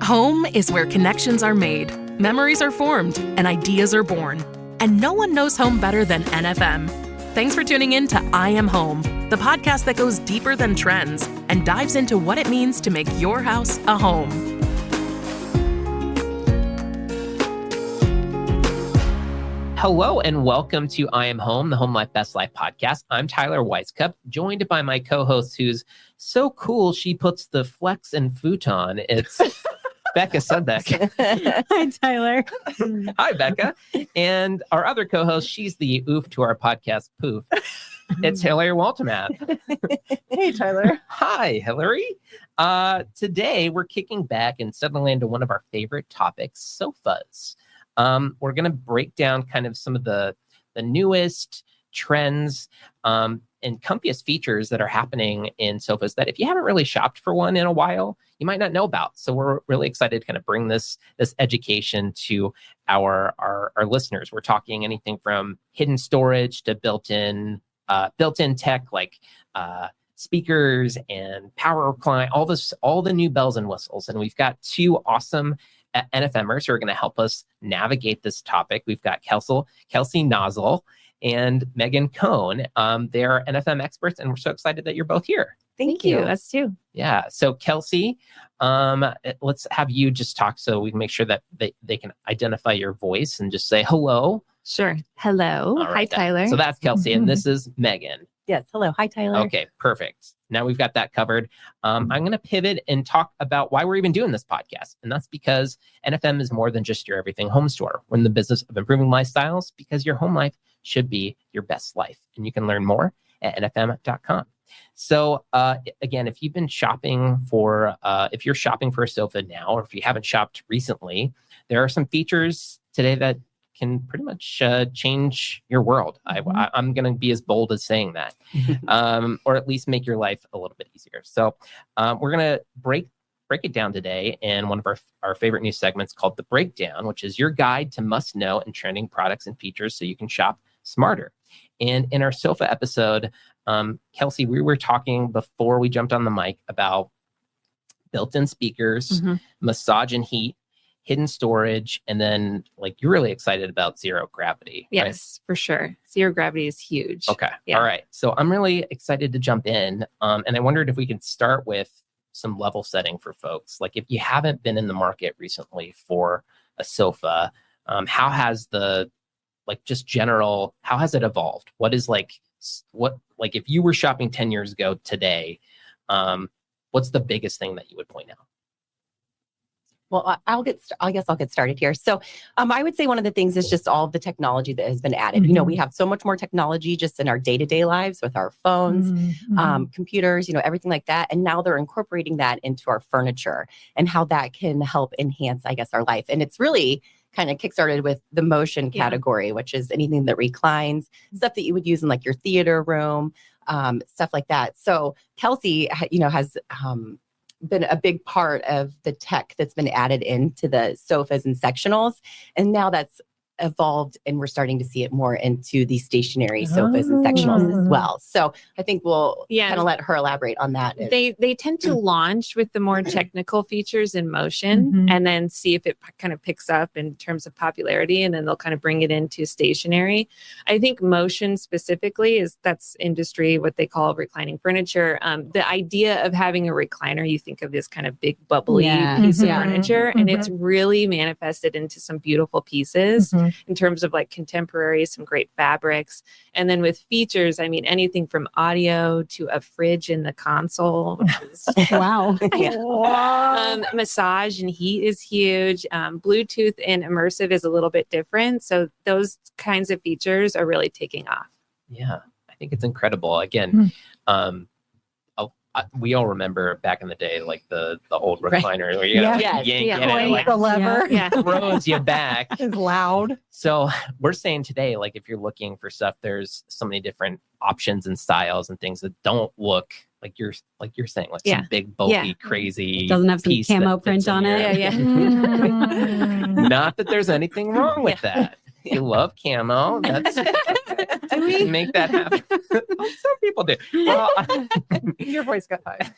Home is where connections are made, memories are formed, and ideas are born. And no one knows home better than NFM. Thanks for tuning in to I Am Home, the podcast that goes deeper than trends and dives into what it means to make your house a home. Hello and welcome to I Am Home, the Home Life Best Life podcast. I'm Tyler Weiskup, joined by my co-host who's so cool she puts the flex and futon. It's Becca Sudbeck. Hi, Tyler. Hi, Becca. And our other co-host, she's the oof to our podcast poof. It's Hilary Waltermath. Hey, Tyler. Hi, Hilary. Today, we're kicking back and settling into one of our favorite topics, sofas. We're going to break down kind of some of the newest trends and comfiest features that are happening in sofas that if you haven't really shopped for one in a while, you might not know about. So we're really excited to kind of bring this education to our listeners. We're talking anything from hidden storage to built-in tech like speakers and power recline, all the new bells and whistles. And we've got two awesome NFMers who are going to help us navigate this topic. We've got Kelsey Nosal and Megan Coan. They're NFM experts, and we're so excited that you're both here. Thank you. Us too. Yeah. So Kelsey, let's have you just talk so we can make sure that they can identify your voice and just say hello. Sure. Hello. Hi, Tyler. So that's Kelsey, and this is Megan. Yes. Hello. Hi, Tyler. Okay, perfect. Now we've got that covered. I'm going to pivot and talk about why we're even doing this podcast. And that's because NFM is more than just your everything home store. We're in the business of improving lifestyles because your home life should be your best life. And you can learn more at nfm.com. So again, if you've been shopping if you're shopping for a sofa now, or if you haven't shopped recently, there are some features today that can pretty much change your world. I'm going to be as bold as saying that, or at least make your life a little bit easier. So we're going to break it down today in one of our favorite new segments called The Breakdown, which is your guide to must-know and trending products and features so you can shop smarter. And in our sofa episode, Kelsey, we were talking before we jumped on the mic about built-in speakers, massage and heat, hidden storage, and then you're really excited about zero gravity. Yes, right? For sure. Zero gravity is huge. Okay. Yeah. All right. So I'm really excited to jump in. And I wondered if we could start with some level setting for folks. Like if you haven't been in the market recently for a sofa, how has how has it evolved? What is if you were shopping 10 years ago today, what's the biggest thing that you would point out? Well, I guess I'll get started here. So I would say one of the things is just all of the technology that has been added. You know, we have so much more technology just in our day-to-day lives with our phones, computers, everything like that. And now they're incorporating that into our furniture and how that can help enhance, I guess, our life. And it's really kind of kickstarted with the motion category, which is anything that reclines, stuff that you would use in your theater room, stuff like that. So Kelsey, has been a big part of the tech that's been added into the sofas and sectionals. And now that's evolved and we're starting to see it more into the stationary sofas and sectionals as well. So I think we'll kind of let her elaborate on that. They tend to launch with the more technical features in motion and then see if it kind of picks up in terms of popularity, and then they'll kind of bring it into stationary. I think motion specifically that's industry, what they call reclining furniture. The idea of having a recliner, you think of this kind of big bubbly piece of furniture, and it's really manifested into some beautiful pieces. In terms of contemporary, some great fabrics. And then with features, I mean, anything from audio to a fridge in the console, which is wow. Massage and heat is huge. Bluetooth and immersive is a little bit different. So those kinds of features are really taking off. Yeah, I think it's incredible. Again, we all remember back in the day, the old recliner where you yank the lever, throws you back. It's loud. So we're saying today, if you're looking for stuff, there's so many different options and styles and things that don't look like you're saying, some big, bulky, crazy. Doesn't have some camo print on it. Not that there's anything wrong with that. You love camo. That's Do we make that happen? Some people do. Well, Your voice got high.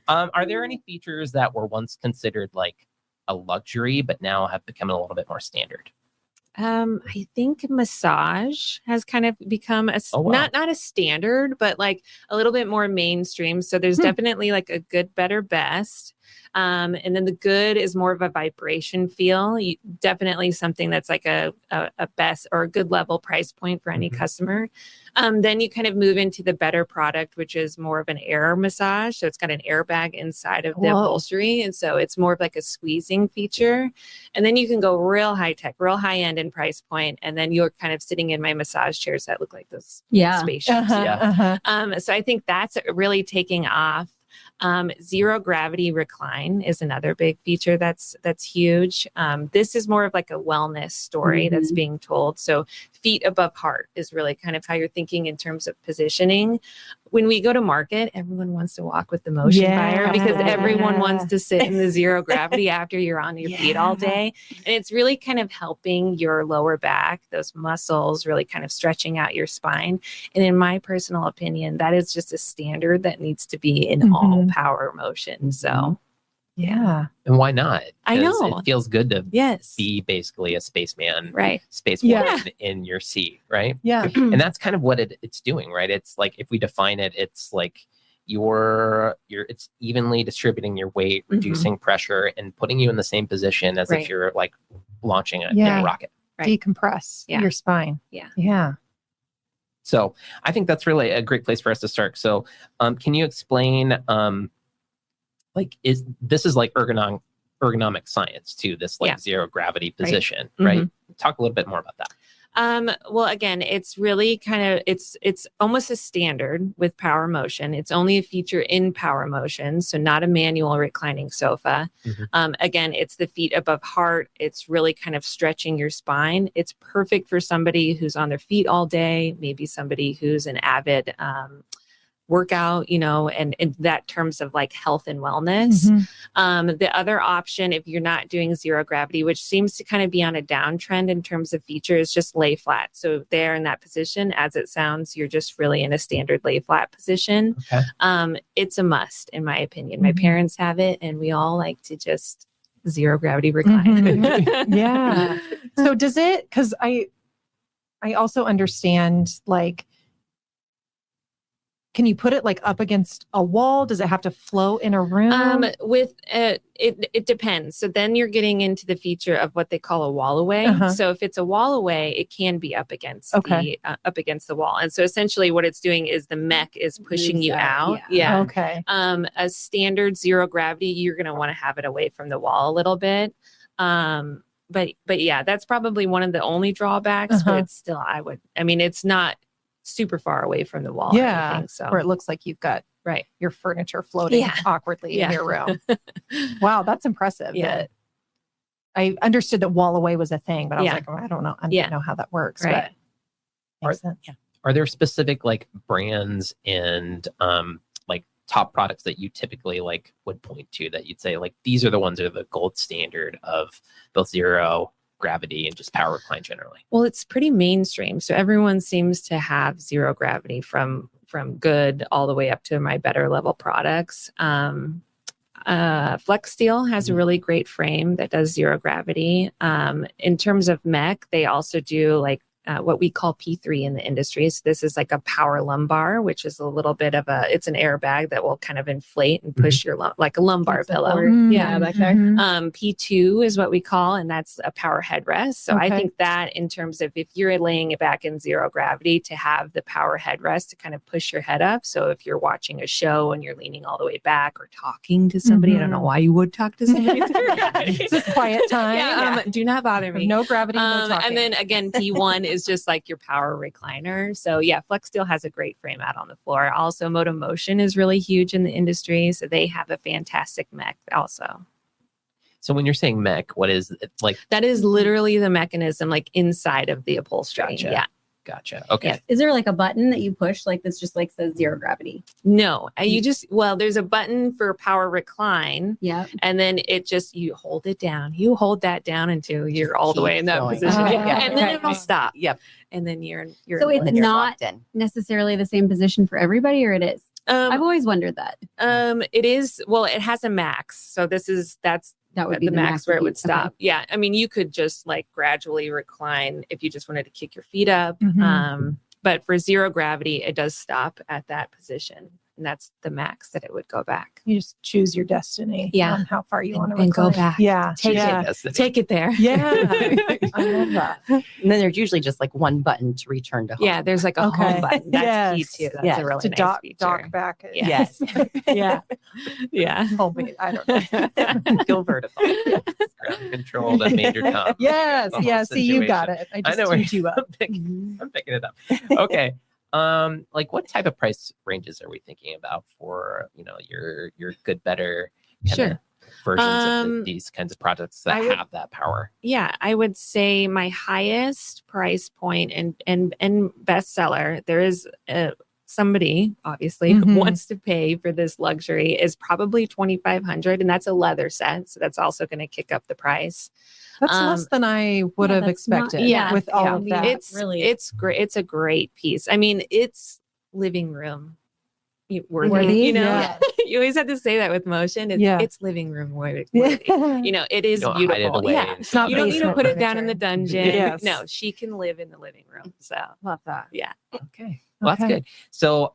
are there any features that were once considered like a luxury, but now have become a little bit more standard? I think massage has kind of become Oh, wow. not a standard, but like a little bit more mainstream. So there's definitely like a good, better, best. And then the good is more of a vibration feel. Definitely something that's like a best or a good level price point for any customer. Then you kind of move into the better product, which is more of an air massage. So it's got an airbag inside of the upholstery. And so it's more of like a squeezing feature. And then you can go real high tech, real high end in price point. And then you're kind of sitting in my massage chairs that look like those spaceships. So I think that's really taking off. Zero gravity recline is another big feature that's huge. This is more of like a wellness story that's being told. So feet above heart is really kind of how you're thinking in terms of positioning. When we go to market, everyone wants to walk with the motion buyer because everyone wants to sit in the zero gravity after you're on your feet all day. And it's really kind of helping your lower back, those muscles, really kind of stretching out your spine. And in my personal opinion, that is just a standard that needs to be in all power motion. So Yeah. And why not? I know. It feels good to yes. be basically a spaceman, Right. spacewoman in your seat, right? Yeah. And that's kind of what it's doing, right? It's like, if we define it, it's like it's evenly distributing your weight, reducing pressure, and putting you in the same position as if you're like launching a rocket. Right. Decompress Yeah. your spine. Yeah. Yeah. So I think that's really a great place for us to start. So can you explain, this is like ergonomic science too, this like zero gravity position, right? Talk a little bit more about that. Well, again, it's really kind of, it's almost a standard with power motion. It's only a feature in power motion. So not a manual reclining sofa. Again, it's the feet above heart. It's really kind of stretching your spine. It's perfect for somebody who's on their feet all day, maybe somebody who's an avid, workout, and in that terms of like health and wellness. The other option, if you're not doing zero gravity, which seems to kind of be on a downtrend in terms of features, just lay flat. So there in that position, as it sounds, you're just really in a standard lay flat position. It's a must, in my opinion. My parents have it, and we all like to just zero gravity recline. Yeah. So does it, because I also understand, like, can you put it like up against a wall? Does it have to float in a room? It depends. So then you're getting into the feature of what they call a wall away. So if it's a wall away, it can be up against the wall. And so essentially what it's doing is the mech is pushing you out. Yeah. Okay. A standard zero gravity, you're going to want to have it away from the wall a little bit. But yeah, that's probably one of the only drawbacks, but it's still, it's not super far away from the wall. Yeah. Or anything, so where it looks like you've got your furniture floating awkwardly in your room. Wow, that's impressive. That I understood that wall away was a thing, but I was like, I don't know. I don't know how that works. Right. But makes sense. Are there specific like brands and like top products that you typically like would point to that you'd say like these are the ones that are the gold standard of both zero gravity and just power recline generally? Well, it's pretty mainstream. So everyone seems to have zero gravity from good all the way up to my better level products. Flex Steel has a really great frame that does zero gravity. In terms of mech, they also do like what we call P3 in the industry. So this is like a power lumbar, which is a little bit of it's an airbag that will kind of inflate and push your like a lumbar pillow. Back there. P2 is what we call, and that's a power headrest. So I think that in terms of if you're laying it back in zero gravity, to have the power headrest to kind of push your head up. So if you're watching a show and you're leaning all the way back or talking to somebody, I don't know why you would talk to somebody. It's just quiet time. Do not bother me. No gravity, no talking. And then again, P1 is just like your power recliner. So yeah, Flex Steel has a great frame out on the floor. Also, Moto Motion is really huge in the industry. So they have a fantastic mech also. So when you're saying mech, what is it like? That is literally the mechanism like inside of the upholstery. Gotcha. Yeah. Gotcha. Okay. Yes. Is there like a button that you push like this just like says zero gravity? No, there's a button for power recline. Yeah. And then you hold it down. You hold that down until you're all the way in that going. position. Yeah. And then Okay. it'll stop. Yep. And then you're So it's And then you're not locked in. necessarily the same position for everybody, or it is? I've always wondered that. It is, well, it has a max. So that's That would be the max where it would Okay. stop. Yeah. I mean, you could just like gradually recline if you just wanted to kick your feet up. Mhm. But for zero gravity, it does stop at that position. And that's the max that it would go back. You just choose your destiny. Yeah. On how far you want to And go recline. back. Yeah. Take yeah. it. Take it there. Yeah. I love that. And then there's usually just like one button to return to home. Yeah, there's like a Okay. home button. That's Yes. key too. That's Yes. a really To nice feature. dock back. Yes. Yeah. Yeah. Homemade. I don't know. Go vertical. Ground control that made your tongue. Yes. The whole Yeah. See, you got situation. it. I just know where teed you up. I'm picking it up. Okay. Like what type of price ranges are we thinking about for, your good, better kinda versions of these kinds of products that have that power? Yeah, I would say my highest price point and bestseller, there is somebody obviously who wants to pay for this luxury, is probably $2,500, and that's a leather set, so that's also going to kick up the price. That's less than I would have that's not- expected with all of that. It's great. It's a great piece. I mean, it's living room worthy. Yeah. You always have to say that with motion. It's living room worthy. Yeah. It is Don't hide it beautiful. away Yeah, It's not you don't need to basement put it down in the furniture. dungeon. Yes. No, she can live in the living room. So Love that. yeah. Okay. Well, that's good. So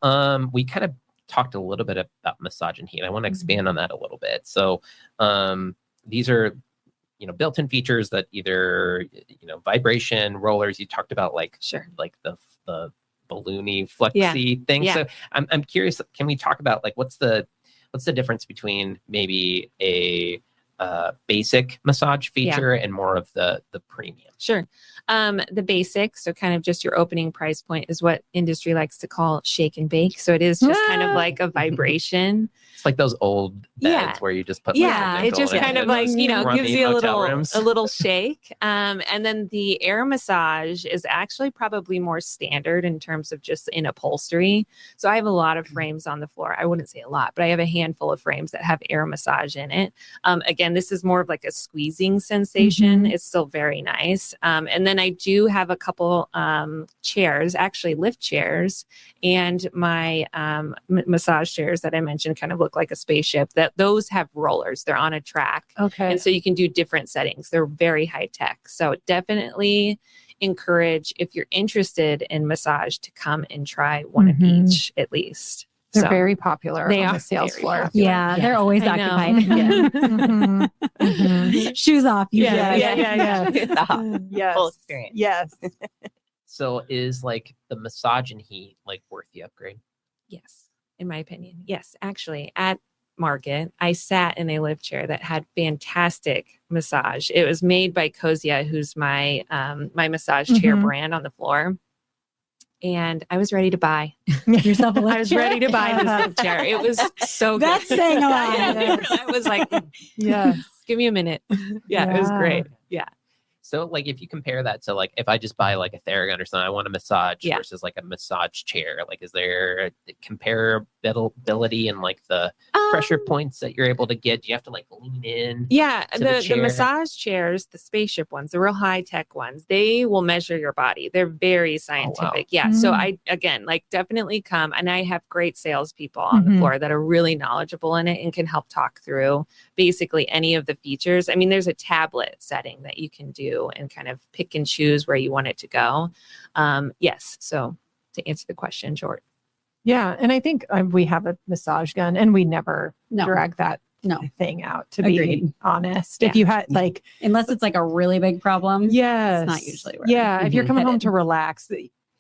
we kind of talked a little bit about massage and heat. I want to expand on that a little bit. So these are built-in features that either vibration rollers. You talked about like the balloony flexy thing. Yeah. So I'm curious, can we talk about like what's the difference between maybe a basic massage feature and more of the premium? Sure. The basic, so kind of just your opening price point, is what industry likes to call shake and bake. So it is just kind of like a vibration. It's like those old beds where you just put it just kind of like gives you a little shake. And then the air massage is actually probably more standard in terms of just in upholstery. So I have a lot of frames on the floor. I wouldn't say a lot, but I have a handful of frames that have air massage in it. Again, this is more of like a squeezing sensation. It's still very nice. And then I do have a couple chairs, actually lift chairs, and my massage chairs that I mentioned kind of look like a spaceship. Those have rollers. They're on a track. Okay. And so you can do different settings. They're very high tech. So definitely encourage, if you're interested in massage, to come and try one of each at least. They're very popular They on are the sales very floor. popular. Yeah, they're always I know. occupied. Shoes off. Usually. Yeah. Yes. Full experience. Yes. So is like the massage and heat like worth the upgrade? Yes, in my opinion. Yes, actually, at Market, I sat in a lift chair that had fantastic massage. It was made by Cosia, who's my massage chair brand on the floor. And I was ready to buy. Yourself a lift I was chair? ready to buy this lift chair. It was so good. That's saying a lot. I was like, Yeah. give me a minute. Yeah, it was great. Yeah. So like if you compare that to like if I just buy like a Theragun or something, I want a massage versus like a massage chair. Like is there a comparability in like the pressure points that you're able to get? Do you have to like lean in? Yeah, to the chair? massage chairs, the spaceship ones, the real high tech ones, they will measure your body. They're very scientific. Yeah. So I definitely come, and I have great salespeople on the floor that are really knowledgeable in it and can help talk through basically any of the features. I mean, there's a tablet setting that you can do and kind of pick and choose where you want it to go. Yes. So to answer the question short. Yeah. And I think we have a massage gun and we never drag that thing out, to be honest. Yeah. If you had like, unless it's like a really big problem. yes, It's not usually where yeah. If you're coming home headed. to relax,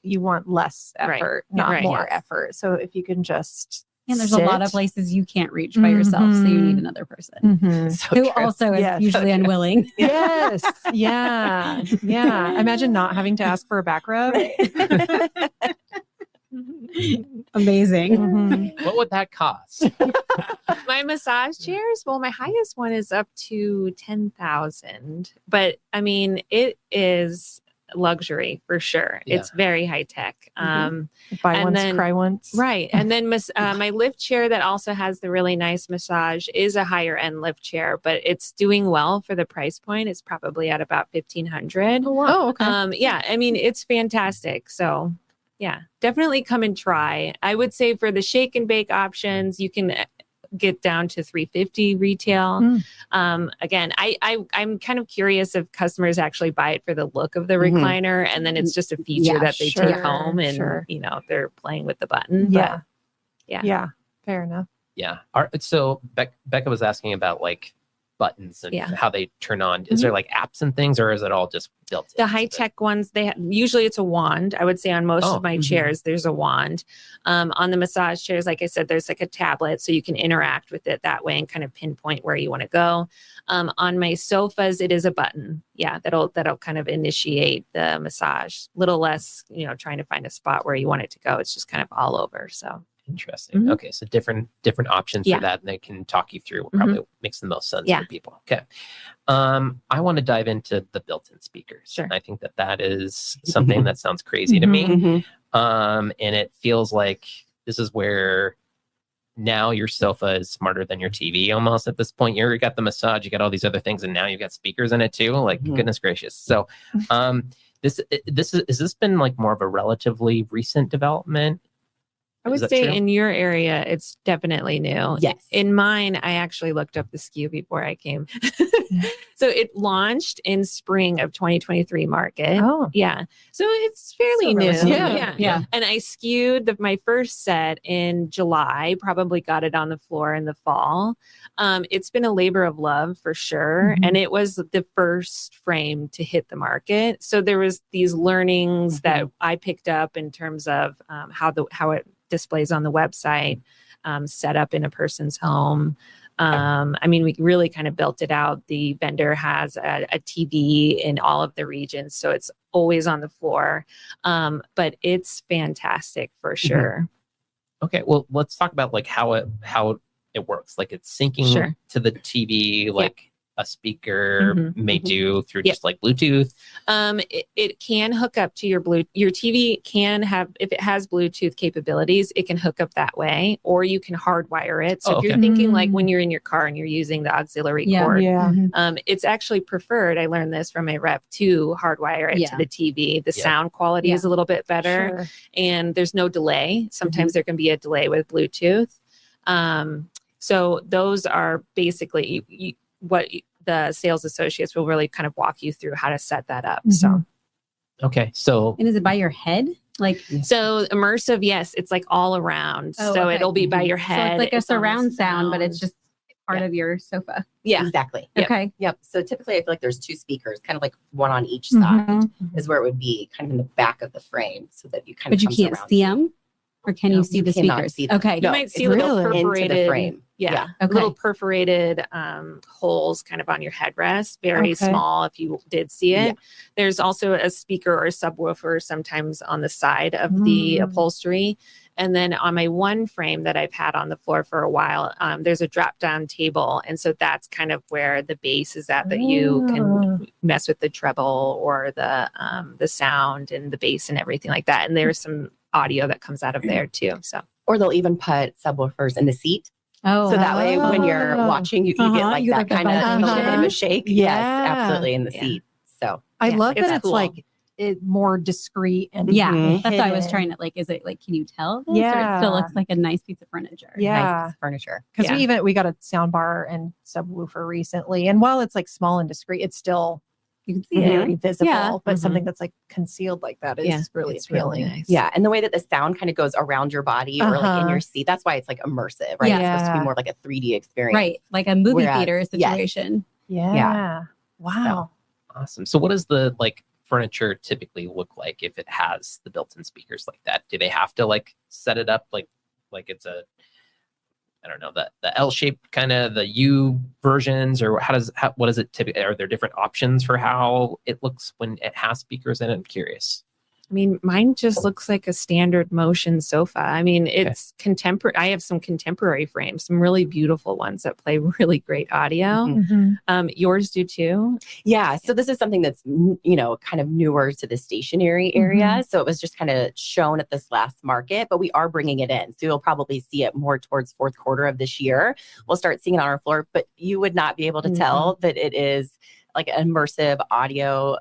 you want less effort, not more effort. So if you can just And there's a lot of places you can't reach by yourself, so you need another person who also is usually unwilling. Yes. Yeah. Yeah. Imagine not having to ask for a back rub. Amazing. What would that cost? My massage chairs, well, my highest one is up to 10,000, but I mean, it is luxury for sure. Yeah. It's very high tech. Buy once, cry once. Right. And then my lift chair that also has the really nice massage is a higher end lift chair, but it's doing well for the price point. It's probably at about $1,500. Oh, wow. Oh, okay. Yeah. I mean, it's fantastic. So yeah, definitely come and try. I would say for the shake and bake options, you can get down to $350 retail. Again, I'm kind of curious if customers actually buy it for the look of the recliner, and then it's just a feature that they take home, and you know, they're playing with the button. Yeah. But, yeah. Fair enough. Yeah. So Becca was asking about like buttons and how they turn on. Is there like apps and things, or is it all just built? The high tech ones, usually it's a wand. I would say on most of my chairs, there's a wand. On the massage chairs, like I said, there's like a tablet, so you can interact with it that way and kind of pinpoint where you want to go. On my sofas, it is a button. Yeah, that'll kind of initiate the massage. Little less, you know, trying to find a spot where you want it to go. It's just kind of all over. So. Interesting. Okay, so different options for that, and they can talk you through what probably makes the most sense for people. Okay, I want to dive into the built-in speakers. Sure. I think that is something that sounds crazy to me, and it feels like this is where now your sofa is smarter than your TV almost at this point. You got the massage, you got all these other things, and now you've got speakers in it too. Like goodness gracious. So, is this been like more of a relatively recent development? I would say in your area, it's definitely new. Yes. In mine, I actually looked up the SKU before I came. So it launched in spring of 2023 market. Oh. Yeah. So it's fairly new. Yeah. And I SKU'd my first set in July, probably got it on the floor in the fall. It's been a labor of love for sure. And it was the first frame to hit the market. So there was these learnings that I picked up in terms of how it displays on the website, set up in a person's home. I mean, we really kind of built it out. The vendor has a TV in all of the regions, so it's always on the floor. But it's fantastic for sure. Okay, well, let's talk about like how it works. Like it's syncing to the TV, like a speaker may do through just like Bluetooth. It can hook up to your TV can have, if it has Bluetooth capabilities, it can hook up that way, or you can hardwire it. So if you're thinking like when you're in your car and you're using the auxiliary cord, it's actually preferred. I learned this from a rep to hardwire it to the TV. The sound quality is a little bit better and there's no delay. Sometimes there can be a delay with Bluetooth. So those are basically what the sales associates will really kind of walk you through how to set that up. So, okay. So, and is it by your head? Like, so immersive, yes, it's like all around. So it'll be by your head. So it's like a surround sound, but it's just part of your sofa. Yeah, exactly. Okay. Yep. So typically I feel like there's two speakers, kind of like one on each side is where it would be kind of in the back of the frame so that you kind of, but you can't see them. Or can you see the speakers? See them. Okay. You might see little perforated into the frame. Little perforated holes kind of on your headrest, very small if you did see it. There's also a speaker or a subwoofer sometimes on the side of the upholstery. And then on my one frame that I've had on the floor for a while, there's a drop down table. And so that's kind of where the bass is at, that you can mess with the treble or the sound and the bass and everything like that. And there's some audio that comes out of there too. So, or they'll even put subwoofers in the seat. So that way when you're watching, you get like that kind of a shake. Yes, absolutely, in the seat. So I love that it's cool. like it more discreet and that's why I was trying to like, is it like, can you tell this? Or it still looks like a nice piece of furniture. Nice piece of furniture. Because we got a sound bar and subwoofer recently, and while it's like small and discreet, it's still, you can see it very visible, but something that's like concealed like that is really appealing. Really nice. Yeah. And the way that the sound kind of goes around your body or like in your seat, that's why it's like immersive, right? It's supposed to be more like a 3D experience. Right. Like a movie theater situation. Yeah. Wow. So, awesome. So what does the like furniture typically look like if it has the built-in speakers like that? Do they have to like set it up like it's a, I don't know, the L-shaped kind of the U versions, or what is it typically? Are there different options for how it looks when it has speakers in it? I'm curious. I mean, mine just looks like a standard motion sofa. I mean, it's contemporary. I have some contemporary frames, some really beautiful ones that play really great audio. Yours do too? Yeah. So this is something that's, kind of newer to the stationary area. So it was just kind of shown at this last market, but we are bringing it in. So you'll probably see it more towards fourth quarter of this year. We'll start seeing it on our floor, but you would not be able to tell that it is like an immersive audio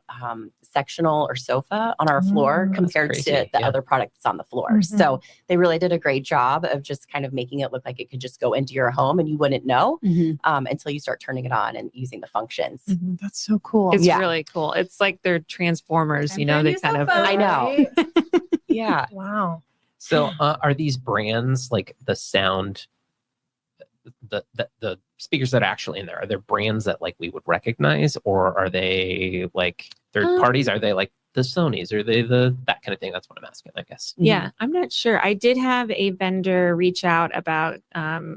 sectional or sofa on our floor compared to the other product that's on the floor. So they really did a great job of just kind of making it look like it could just go into your home and you wouldn't know until you start turning it on and using the functions. That's so cool. It's really cool. It's like they're transformers, they kind of. I know. Yeah. Wow. So are these brands like the sound, the speakers that are actually in there, are there brands that like we would recognize, or are they like third parties? Are they like the Sonys? Are they that kind of thing? That's what I'm asking, I guess. Yeah, I'm not sure. I did have a vendor reach out about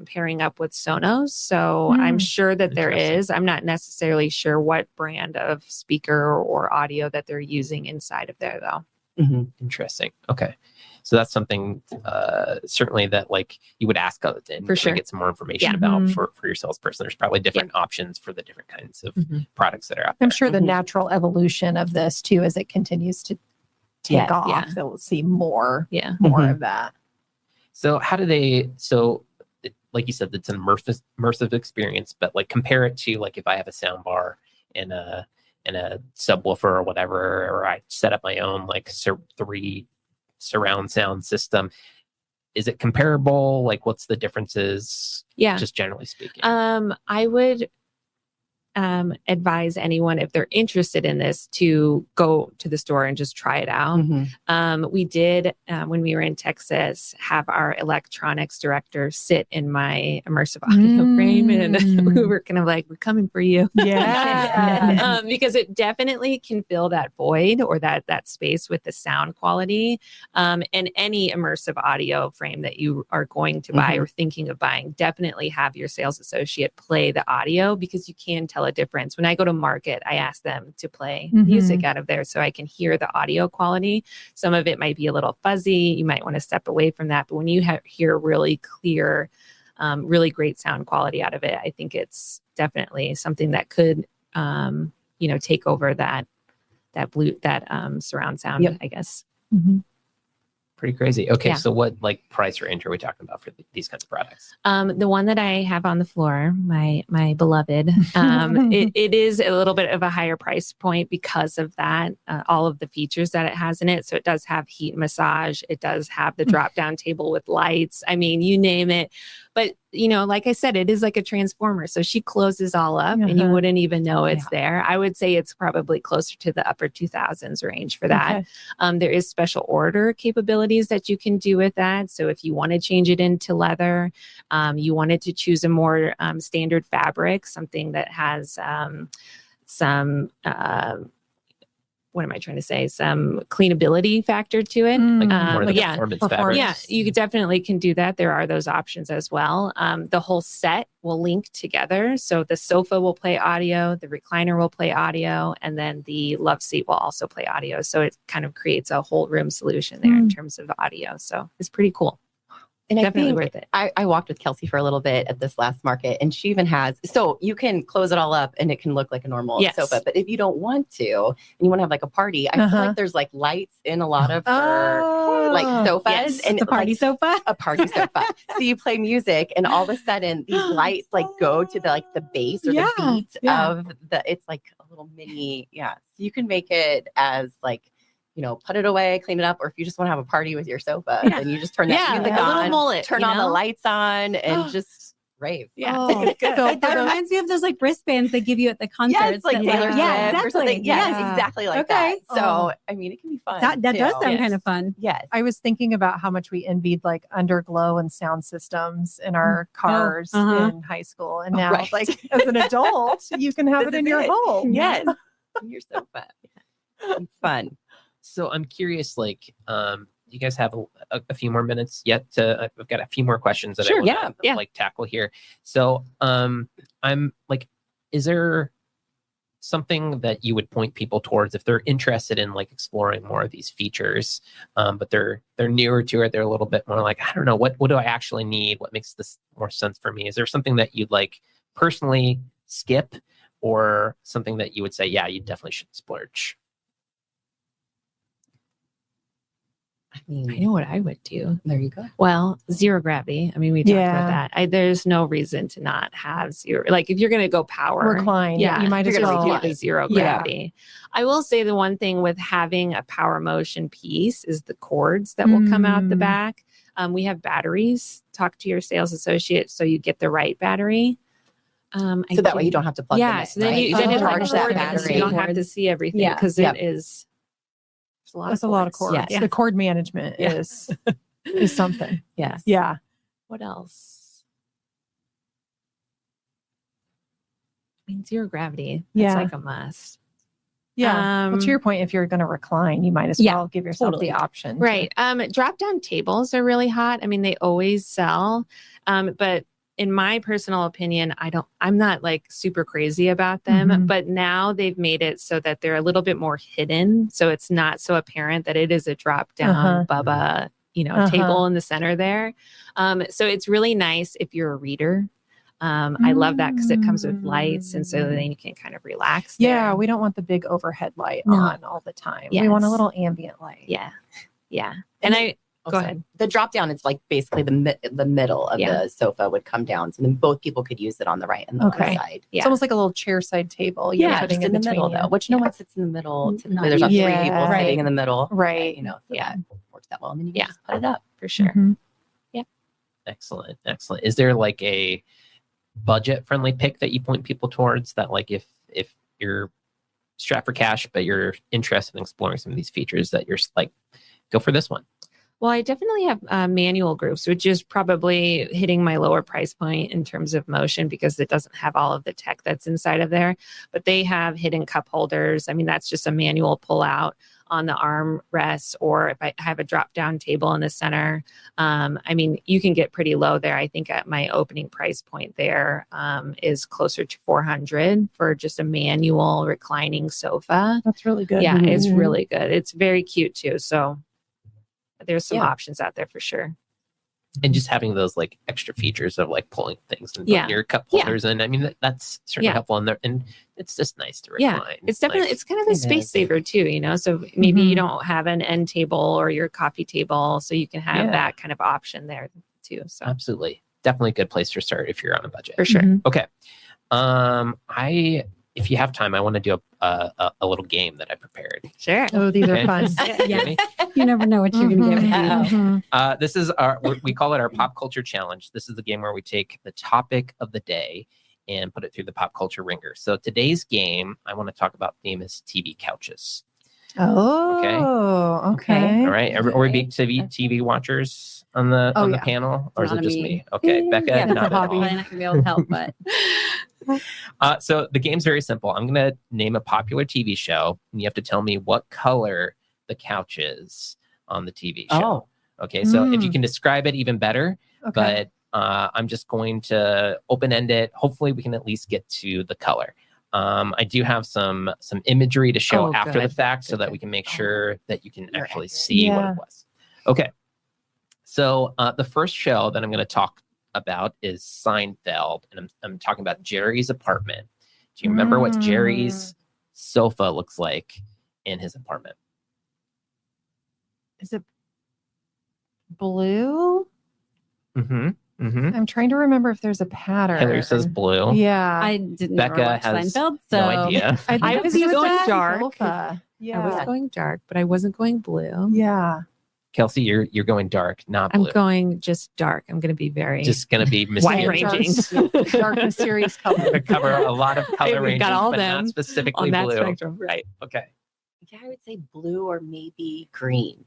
pairing up with Sonos. So I'm sure that there is. I'm not necessarily sure what brand of speaker or audio that they're using inside of there though. Interesting. Okay. So that's something certainly that like you would ask and for sure get some more information about for your salesperson. There's probably different options for the different kinds of products that are out there. I'm sure the natural evolution of this too, as it continues to take off, that we'll see more of that. So how do they, like you said, it's an immersive experience, but like compare it to like if I have a sound bar and a subwoofer or whatever, or I set up my own like 3 surround sound system. Is it comparable? Like what's the differences? Just generally speaking. I would advise anyone, if they're interested in this, to go to the store and just try it out. We did, when we were in Texas, have our electronics director sit in my immersive audio frame, and we were kind of like, we're coming for you. Because it definitely can fill that void or that space with the sound quality. And any immersive audio frame that you are going to buy or thinking of buying, definitely have your sales associate play the audio, because you can tell a difference. When I go to market, I ask them to play music out of there so I can hear the audio quality. Some of it might be a little fuzzy. You might want to step away from that. But when you hear really clear, really great sound quality out of it, I think it's definitely something that could, take over that surround sound, I guess. Pretty crazy. Okay, so what like price range are we talking about for these kinds of products? The one that I have on the floor, my beloved, it is a little bit of a higher price point because of that, all of the features that it has in it. So it does have heat massage. It does have the drop down table with lights. I mean, you name it. But, like I said, it is like a transformer. So she closes all up and you wouldn't even know it's there. I would say it's probably closer to the upper 2000s range for that. There is special order capabilities that you can do with that. So if you want to change it into leather, you wanted to choose a more standard fabric, something that has some what am I trying to say? Some cleanability factor to it. You definitely can do that. There are those options as well. The whole set will link together. So the sofa will play audio, the recliner will play audio, and then the love seat will also play audio. So it kind of creates a whole room solution there in terms of audio. So it's pretty cool. And definitely I think worth it. I walked with Kelsey for a little bit at this last market, and she even has, so you can close it all up and it can look like a normal sofa. But if you don't want to, and you want to have like a party, I feel like there's like lights in a lot of her like sofas. And it's a party sofa. A party sofa. So you play music and all of a sudden these lights like go to the bass or the beat of it's like a little mini, So you can make it as like, put it away, clean it up, or if you just want to have a party with your sofa, then you just turn that music on, little mullet, turn on the lights on, and just rave. So that reminds me of those like wristbands they give you at the concerts. Yeah, it's like Taylor Swift or something. Yeah, exactly like that. So, I mean, it can be fun. That does sound kind of fun. Yes. I was thinking about how much we envied like underglow and sound systems in our cars in high school. And now, like, as an adult, you can have it in your home. Yes. Your sofa. It's fun. So I'm curious, like, you guys have a few more minutes yet to, I've got a few more questions that I want to like tackle here. So I'm like, is there something that you would point people towards if they're interested in like exploring more of these features, but they're newer to it? They're a little bit more like, I don't know, what do I actually need? What makes this more sense for me? Is there something that you'd like personally skip, or something that you would say, yeah, you definitely should splurge? I know what I would do. There you go. Well, zero gravity. I mean, we talked about that. There's no reason to not have zero. Like if you're going to go power, recline, you might as well do the zero gravity. I will say the one thing with having a power motion piece is the cords that will come out the back. We have batteries. Talk to your sales associate so you get the right battery. So that way you don't have to plug them in. So then you charge that battery. You don't have to see everything because it is. That's a lot of cords. Yeah. The cord management is something. Yes. Yeah. What else? I mean, zero gravity. That's like a must. Yeah. Well, to your point, if you're going to recline, you might as well give yourself the option. Right. Drop down tables are really hot. I mean, they always sell. But in my personal opinion, I'm not like super crazy about them, but now they've made it so that they're a little bit more hidden. So it's not so apparent that it is a drop down Bubba, table in the center there. So it's really nice if you're a reader. I love that because it comes with lights. And so then you can kind of relax there. Yeah. We don't want the big overhead light on all the time. Yes. We want a little ambient light. Yeah. Yeah. And go ahead. The drop down is like basically the middle of the sofa would come down. So then both people could use it on the right and the left side. Yeah. It's almost like a little chair side table. Just in the middle though, which no one sits in the middle. Typically there's not three people sitting in the middle. Right. So that works that well. And then you can just put it up. For sure. Yeah. Excellent. Is there like a budget friendly pick that you point people towards, that like if you're strapped for cash, but you're interested in exploring some of these features, that you're like, go for this one? Well, I definitely have manual groups, which is probably hitting my lower price point in terms of motion because it doesn't have all of the tech that's inside of there. But they have hidden cup holders. I mean, that's just a manual pull out on the arm rests, or if I have a drop down table in the center. I mean, you can get pretty low there. I think at my opening price point there is closer to $400 for just a manual reclining sofa. That's really good. Yeah, it's really good. It's very cute too. So there's some options out there for sure. And just having those like extra features of like pulling things and putting your cup holders in. I mean, that's certainly helpful in there. And it's just nice to recline. Yeah, it's definitely, it's kind of a space saver too, So maybe you don't have an end table or your coffee table, so you can have that kind of option there too. So absolutely. Definitely a good place to start if you're on a budget. For sure. Okay. If you have time, I want to do a little game that I prepared. Sure. Oh, these are fun. You never know what you're going to get. This is we call it our pop culture challenge. This is the game where we take the topic of the day and put it through the pop culture ringer. So today's game, I want to talk about theme is TV couches. Oh, okay. All right. Are we big TV watchers on the panel, or is it just me? Okay, Becca, that's not a hobby. at all. I'm not going to be able to help, but. So the game's very simple. I'm going to name a popular TV show, and you have to tell me what color the couch is on the TV show. Okay, so if you can describe it, even better. But I'm just going to open-end it. Hopefully, we can at least get to the color. I do have some imagery to show after the fact, so that we can make sure that you can actually see what it was. Okay, so the first show that I'm going to talk about is Seinfeld, and I'm talking about Jerry's apartment. Do you remember what Jerry's sofa looks like in his apartment? Is it blue? I'm trying to remember if there's a pattern. Hilary says blue. Yeah. I didn't Becca watch has Seinfeld, so no idea. I was going dark. Yeah. I was going dark, but I wasn't going blue. Yeah. Kelsey, you're going dark, not blue. I'm going just dark. I'm going to be very just going to be mysterious. wide-ranging. Dark, mysterious color. To cover a lot of color ranges, got all but them not specifically on that blue. spectrum, right? Okay. Yeah, I would say blue or maybe green.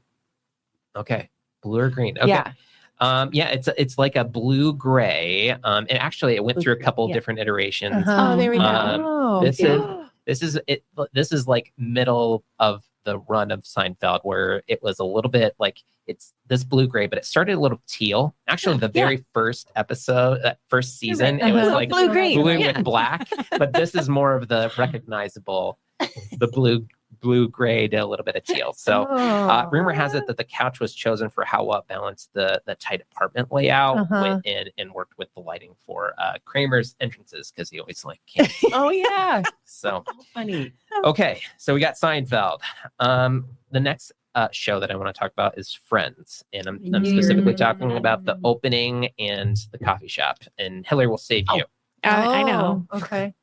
Okay. Blue or green. Okay. Yeah. It's like a blue gray. And actually it went through a couple different iterations. Oh, there we go. This This is like middle of the run of Seinfeld, where it was a little bit like it's this blue-gray, but it started a little teal. Actually, the very first episode, that first season, it was like blue-green. blue with black. But this is more of the recognizable, the blue-gray to a little bit of teal. So rumor has it that the couch was chosen for how well balanced the tight apartment layout went in and worked with the lighting for Kramer's entrances, because he always like can't. Oh yeah. So Funny. okay, so we got Seinfeld. The next show that I want to talk about is Friends, and I'm specifically talking about the opening and the coffee shop. And Hilary will save you. I know. Okay.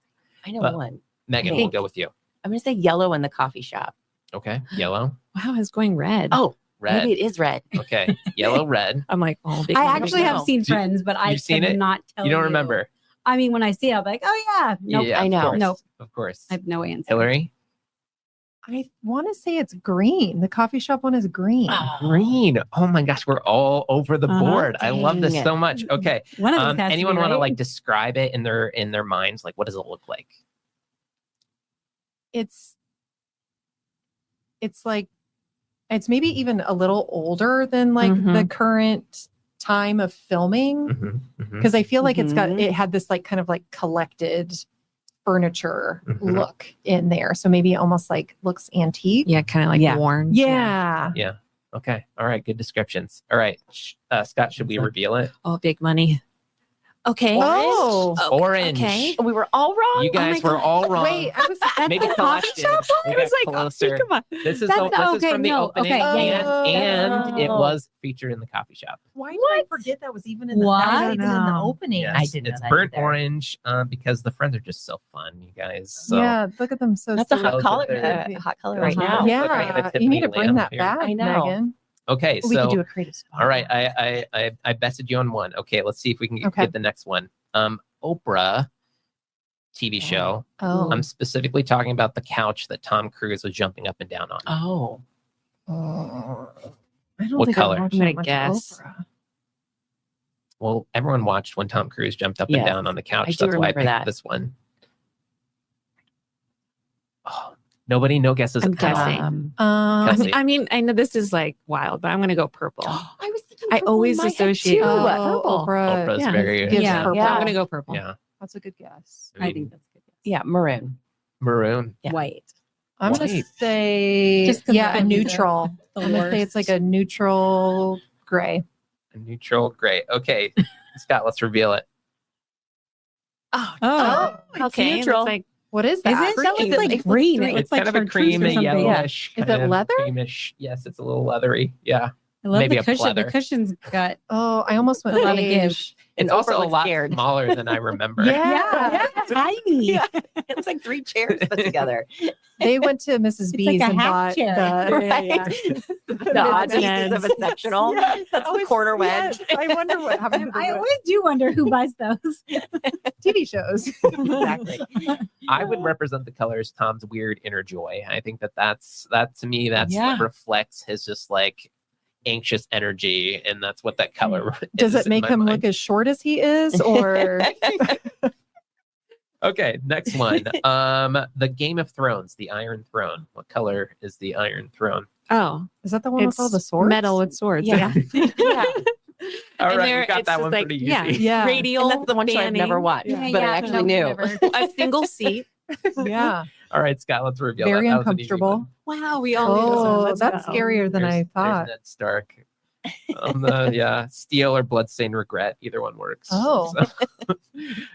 I know But- one. Megan, we'll go with you. I'm going to say yellow in the coffee shop. Okay, yellow, Wow, I was going red. Oh, red. maybe it is red. Okay, yellow, red. I'm like, big I one, actually big have one. seen Friends, but I You've seen could it? not tell You don't remember? I mean, when I see it, I'm like, oh yeah. Nope. Yeah, I know. Of course. Nope. Of course. I have no answer. Hilary, I want to say it's green. The coffee shop one is green. green. Oh my gosh, we're all over the board. I love this Dang. so much. Okay, One of these has anyone to be want to right. like describe it in their minds? Like, what does it look like? It's like it's maybe even a little older than like the current time of filming, Mhm, mhm. because I feel like Mhm. it had this like kind of like collected furniture Mhm. look in there. So maybe it almost like looks antique. Yeah, kind of like Yeah. worn. Yeah. Okay. All right. Good descriptions. All right. Scott, should we reveal it? Oh, big money. Okay. Oh. Orange. Okay. We were all wrong. You guys were all wrong. Wait, I was Maybe the coffee collected. shop We I got was like, closer. come on. This is That's- this is okay, from the no, opening, okay, and it Oh. was featured in the coffee shop. Why did I forget that was even in the What? that was I even don't in the know. opening? Yes, I didn't know it's that burnt either. orange because the Friends are just so fun, you guys. So Yeah, look at them so That's a silly. hot color, They're- hot color right Uh-huh. now. Looking at Yeah, a you need to Tiffany bring lamp that here. back, I know. Megan. Okay, We could so do a creative spot. all right, I bested you on one. Okay, let's see if we can get the next one. Oprah TV show. Oh. I'm specifically talking about the couch that Tom Cruise was jumping up and down on. Oh. I don't What think color? I watched I'm gonna that much guess. Oprah. Well, everyone watched when Tom Cruise jumped up and Yes, down on the couch. I do That's why I remember picked that. this one. Oh, nobody, no guesses. I'm at all. guessing. Kelsey. I mean, I know this is like wild, but I'm going to go purple. I was thinking I purple always in my head, associate too. purple. Oprah's Yeah. very gives Yeah. purple. Yeah. I'm going to go purple. yeah. That's a good guess. I think that's good. Yeah, maroon. Maroon. Yeah. White. I'm gonna White. say Just 'cause yeah, that a would be neutral. the I'm gonna say it's like worst. a neutral gray. A neutral gray. Okay, Scott, let's reveal it. Oh, Okay. neutral. It's like, what is Is that? it? That looks like green. It It's looks like kind of a chartreuse cream or and something. yellowish. Is kind it of leather? Creamish. Yes, it's a little leathery. Yeah. I love Maybe the a cushion. pleather. The cushion's got Oh, I almost went a lot of beige. give. It's And also Oprah a looks lot scared. smaller than I remember. Yeah. tiny. Yeah. It looks like 3 chairs put together. They went to Mrs. It's B's like a and half bought chair. The odd pieces ends. of a sectional. Yeah. That's the corner wedge. Yes, I wonder what happened to I the always do wonder who buys those. TV shows. Exactly. I would represent the colors Tom's weird inner joy. I think that to me that's Yeah. what reflects his just like anxious energy, and that's what that color Does is it make in my him mind. look as short as he is, or Okay, next one. The Game of Thrones, the Iron Throne. What color is the Iron Throne? oh, is that the one with all the it's swords? metal with swords. Yeah. Yeah. All And right, there- we got it's that just one like, pretty easy. yeah. Yeah, Radial. And that's the one show I've never fanning, watched, Yeah, but I yeah, actually no, knew. never. a single seat. yeah. All right, Scott, let's reveal Very that. That was an easy uncomfortable. one. Wow, we all knew this one. Oh, Let's that's go. scarier than I There's thought. Ned Stark. Steel or Bloodstained Regret. Either one works. Oh. So-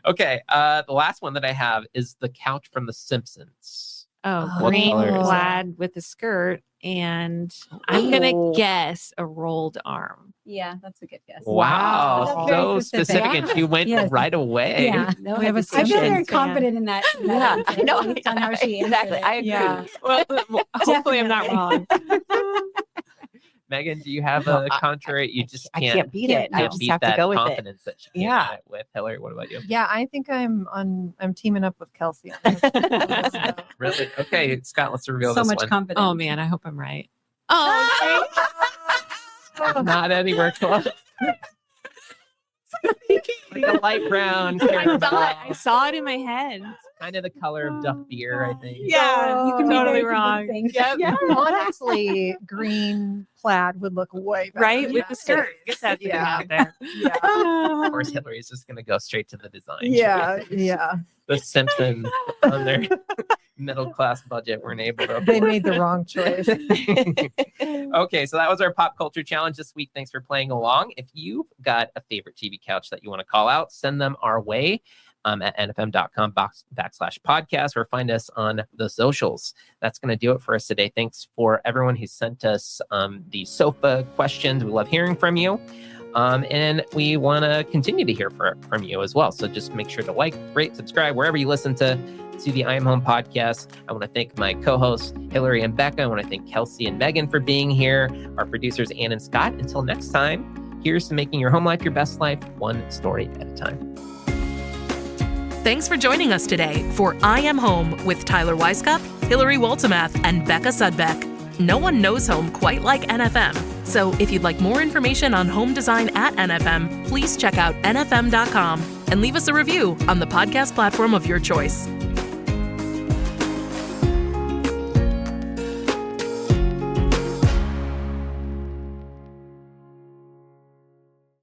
okay. The last one that I have is the couch from The Simpsons. Oh, What green color is that? plaid with a skirt, and I'm gonna Oh. guess a rolled arm. Yeah, that's a good guess. Wow, That's so very specific, and she went Yes. right away. Yeah. No We have a I feel Simpsons very fan. confident in that. Yeah, I know. Based on how she Exactly. answered I it. agree. Yeah. Well, hopefully I'm not wrong. Megan, do you have No, a contrary? You just I can't. can't beat it. I can't just beat have to that go with it. confidence that she came Yeah. at it with. Hilary, what about you? Yeah, I think I'm teaming up with Kelsey. Really? Okay, Scott, let's reveal So this much one. confidence. Oh man, I hope I'm right. Oh, Not anywhere close. Like a light brown. I saw it in my head. Kind of the color of Duff beer, I think. Yeah, you can be totally wrong. Yep. Yeah. Honestly, green plaid would look way better. Right? With the skirt. Get that thing out there. Yeah. Of course, Hillary's just going to go straight to the design. Yeah. The Simpsons on their middle class budget weren't able to. They made the wrong choice. Okay, so that was our pop culture challenge this week. Thanks for playing along. If you've got a favorite TV couch that you want to call out, send them our way. At nfm.com/podcast or find us on the socials. That's going to do it for us today. Thanks for everyone who sent us the sofa questions. We love hearing from you. And we want to continue to hear from you as well. So just make sure to like, rate, subscribe, wherever you listen to the I Am Home podcast. I want to thank my co-hosts, Hilary and Becca. I want to thank Kelsey and Megan for being here, our producers, Ann and Scott. Until next time, here's to making your home life your best life, one story at a time. Thanks for joining us today for I Am Home with Tyler Weisskopf, Hilary Waltemath, and Becca Sudbeck. No one knows home quite like NFM. So if you'd like more information on home design at NFM, please check out nfm.com and leave us a review on the podcast platform of your choice.